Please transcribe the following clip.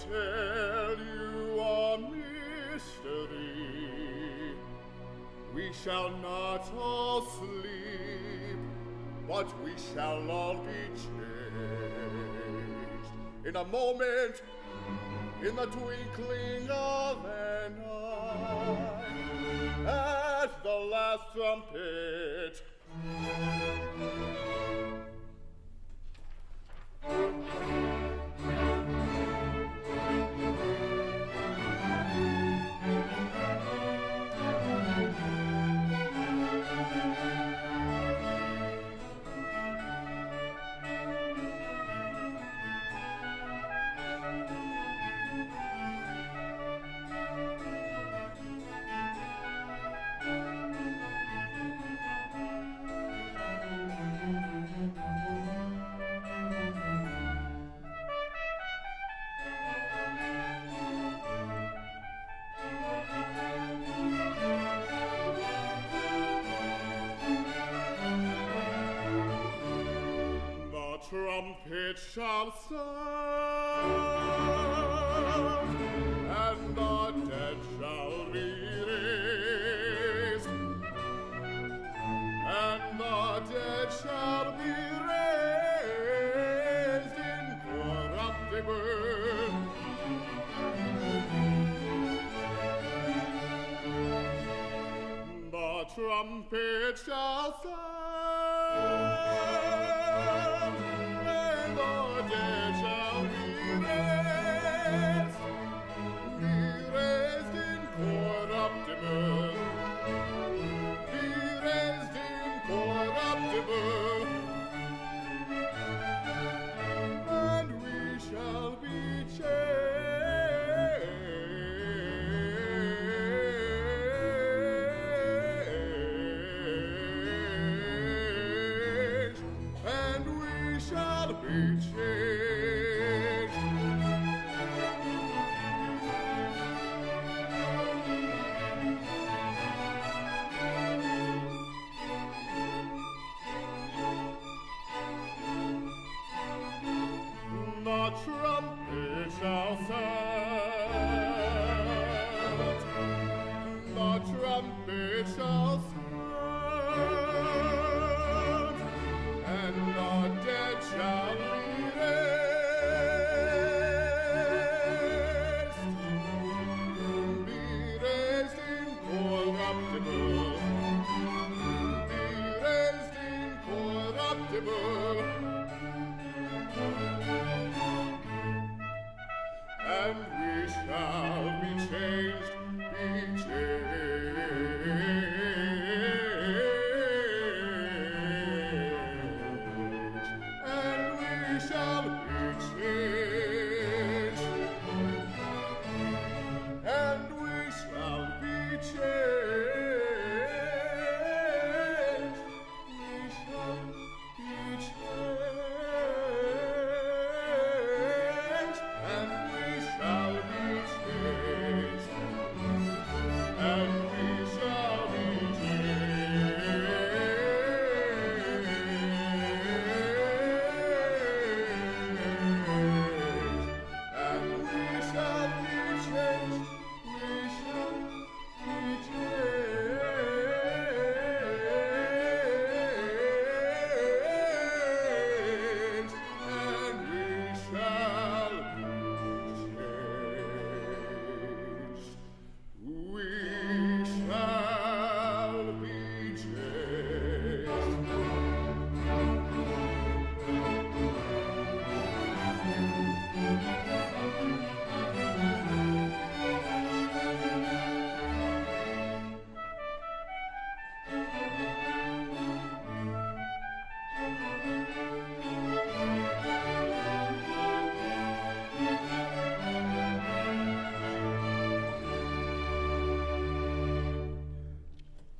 tell you a mystery. We shall not all sleep, but we shall all be changed. In a moment, in the twinkling of an eye, at the last trumpet. Trumpet shall sound, and the dead shall be raised, and the dead shall be raised incorruptible. The trumpet shall sound, the dead shall be raised incorruptible, be raised incorruptible, and we shall be changed, and we shall be changed. The trumpet shall sound, the trumpet shall sound, and the dead shall be raised incorruptible, be raised incorruptible, and we shall be changed.